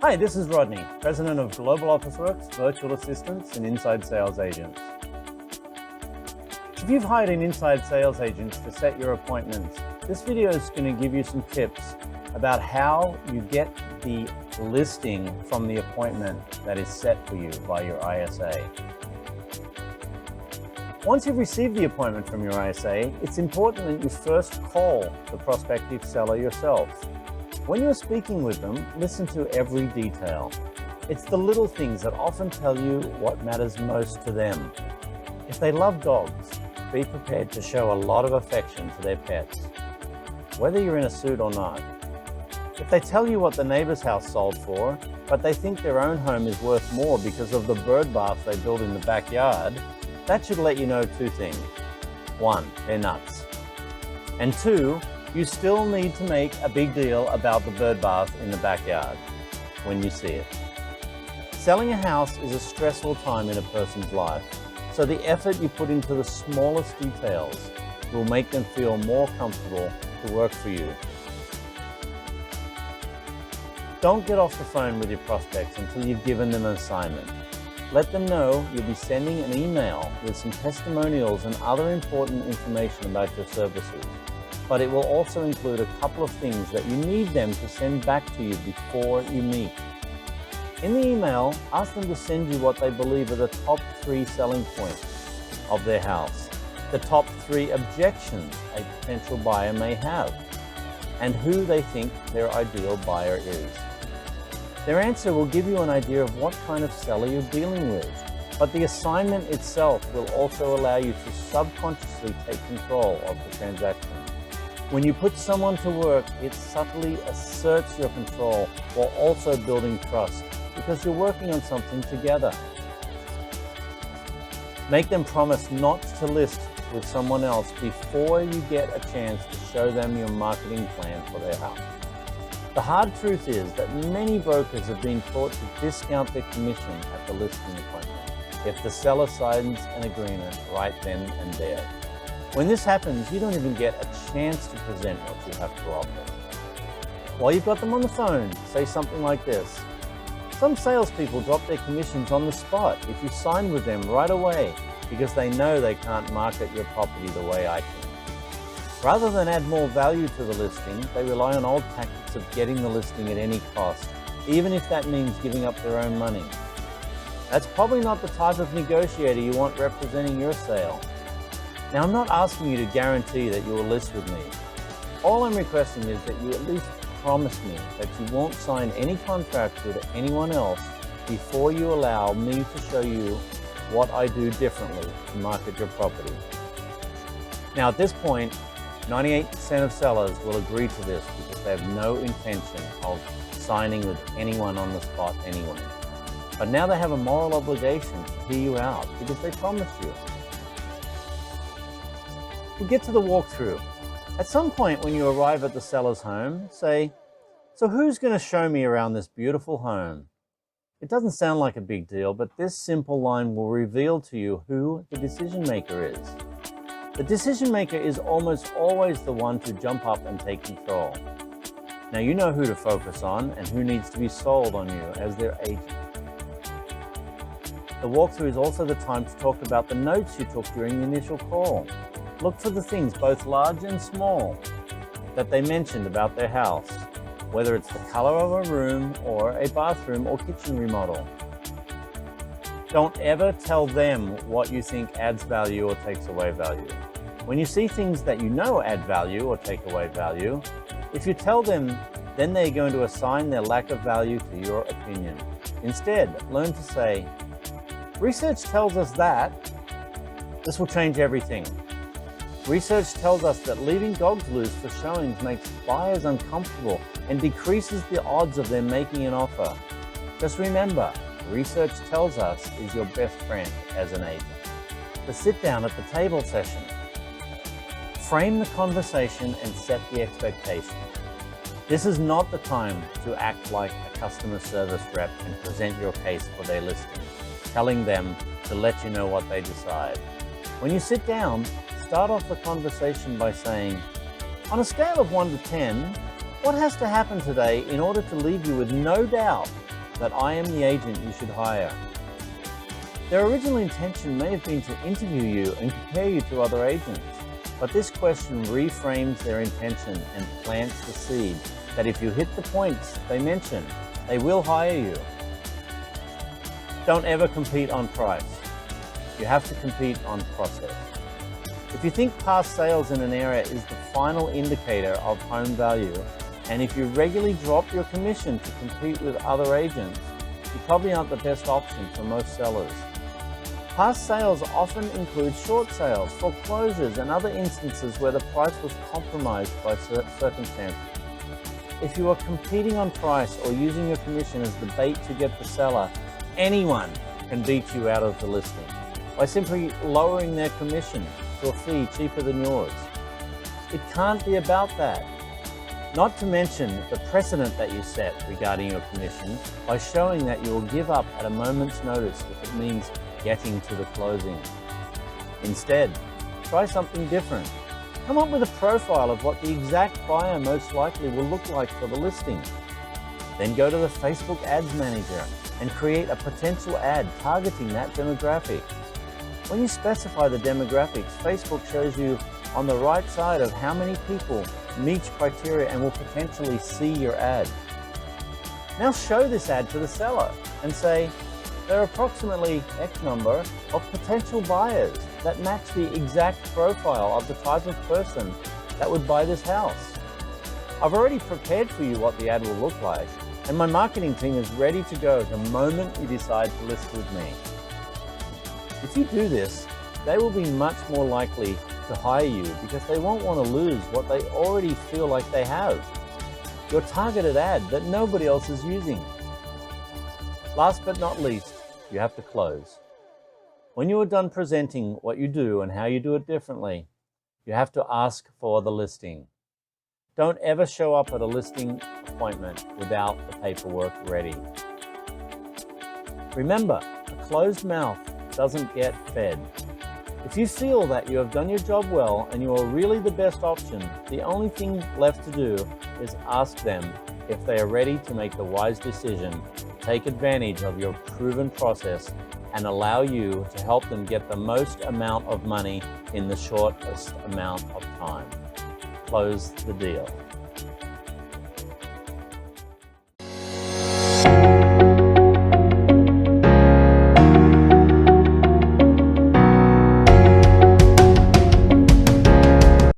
Hi, this is Rodney, President of Global Officeworks, Virtual Assistants and Inside Sales Agents. If you've hired an inside sales agent to set your appointments, this video is going to give you some tips about how you get the listing from the appointment that is set for you by your ISA. Once you've received the appointment from your ISA, it's important that you first call the prospective seller yourself. When you're speaking with them, listen to every detail. It's the little things that often tell you what matters most to them. If they love dogs, be prepared to show a lot of affection to their pets, whether you're in a suit or not. If they tell you what the neighbor's house sold for, but they think their own home is worth more because of the bird bath they built in the backyard, that should let you know two things. One, they're nuts. And two, you still need to make a big deal about the bird bath in the backyard when you see it. Selling a house is a stressful time in a person's life, so the effort you put into the smallest details will make them feel more comfortable to work for you. Don't get off the phone with your prospects until you've given them an assignment. Let them know you'll be sending an email with some testimonials and other important information about your services. But it will also include a couple of things that you need them to send back to you before you meet. In the email, ask them to send you what they believe are the top 3 selling points of their house, the top 3 objections a potential buyer may have, and who they think their ideal buyer is. Their answer will give you an idea of what kind of seller you're dealing with, but the assignment itself will also allow you to subconsciously take control of the transaction. When you put someone to work, it subtly asserts your control while also building trust because you're working on something together. Make them promise not to list with someone else before you get a chance to show them your marketing plan for their house. The hard truth is that many brokers have been taught to discount their commission at the listing appointment if the seller signs an agreement right then and there. When this happens, you don't even get a chance to present what you have to offer. While you've got them on the phone, say something like this. Some salespeople drop their commissions on the spot if you sign with them right away because they know they can't market your property the way I can. Rather than add more value to the listing, they rely on old tactics of getting the listing at any cost, even if that means giving up their own money. That's probably not the type of negotiator you want representing your sale. Now, I'm not asking you to guarantee that you will list with me. All I'm requesting is that you at least promise me that you won't sign any contracts with anyone else before you allow me to show you what I do differently to market your property. Now, at this point, 98% of sellers will agree to this because they have no intention of signing with anyone on the spot anyway. But now they have a moral obligation to hear you out because they promised you. We get to the walkthrough. At some point when you arrive at the seller's home, say, "So who's going to show me around this beautiful home?" It doesn't sound like a big deal, but this simple line will reveal to you who the decision maker is. The decision maker is almost always the one to jump up and take control. Now you know who to focus on and who needs to be sold on you as their agent. The walkthrough is also the time to talk about the notes you took during the initial call. Look for the things, both large and small, that they mentioned about their house, whether it's the color of a room or a bathroom or kitchen remodel. Don't ever tell them what you think adds value or takes away value. When you see things that you know add value or take away value, if you tell them, then they're going to assign their lack of value to your opinion. Instead, learn to say, "Research tells us that." This will change everything. Research tells us that leaving dogs loose for showings makes buyers uncomfortable and decreases the odds of them making an offer. Just remember, research tells us is your best friend as an agent. The sit down at the table session. Frame the conversation and set the expectation. This is not the time to act like a customer service rep and present your case for their listing, telling them to let you know what they decide. When you sit down, start off the conversation by saying, "On a scale of 1 to 10, what has to happen today in order to leave you with no doubt that I am the agent you should hire. Their original intention may have been to interview you and compare you to other agents, but this question reframes their intention and plants the seed that if you hit the points they mention, they will hire you. Don't ever compete on price. You have to compete on process. If you think past sales in an area is the final indicator of home value, and if you regularly drop your commission to compete with other agents, you probably aren't the best option for most sellers. Past sales often include short sales, foreclosures, and other instances where the price was compromised by circumstances. If you are competing on price or using your commission as the bait to get the seller, anyone can beat you out of the listing by simply lowering their commission to a fee cheaper than yours. It can't be about that. Not to mention the precedent that you set regarding your commission by showing that you will give up at a moment's notice if it means getting to the closing. Instead, try something different. Come up with a profile of what the exact buyer most likely will look like for the listing. Then go to the Facebook Ads Manager and create a potential ad targeting that demographic. When you specify the demographics, Facebook shows you on the right side of how many people meet criteria and will potentially see your ad. Now show this ad to the seller and say, there are approximately X number of potential buyers that match the exact profile of the type of person that would buy this house. I've already prepared for you what the ad will look like, and my marketing team is ready to go the moment you decide to list with me. If you do this, they will be much more likely to hire you because they won't want to lose what they already feel like they have, your targeted ad that nobody else is using. Last but not least, you have to close. When you are done presenting what you do and how you do it differently, you have to ask for the listing. Don't ever show up at a listing appointment without the paperwork ready. Remember, a closed mouth doesn't get fed. If you feel that you have done your job well and you are really the best option, the only thing left to do is ask them if they are ready to make the wise decision, take advantage of your proven process, and allow you to help them get the most amount of money in the shortest amount of time. Close the deal.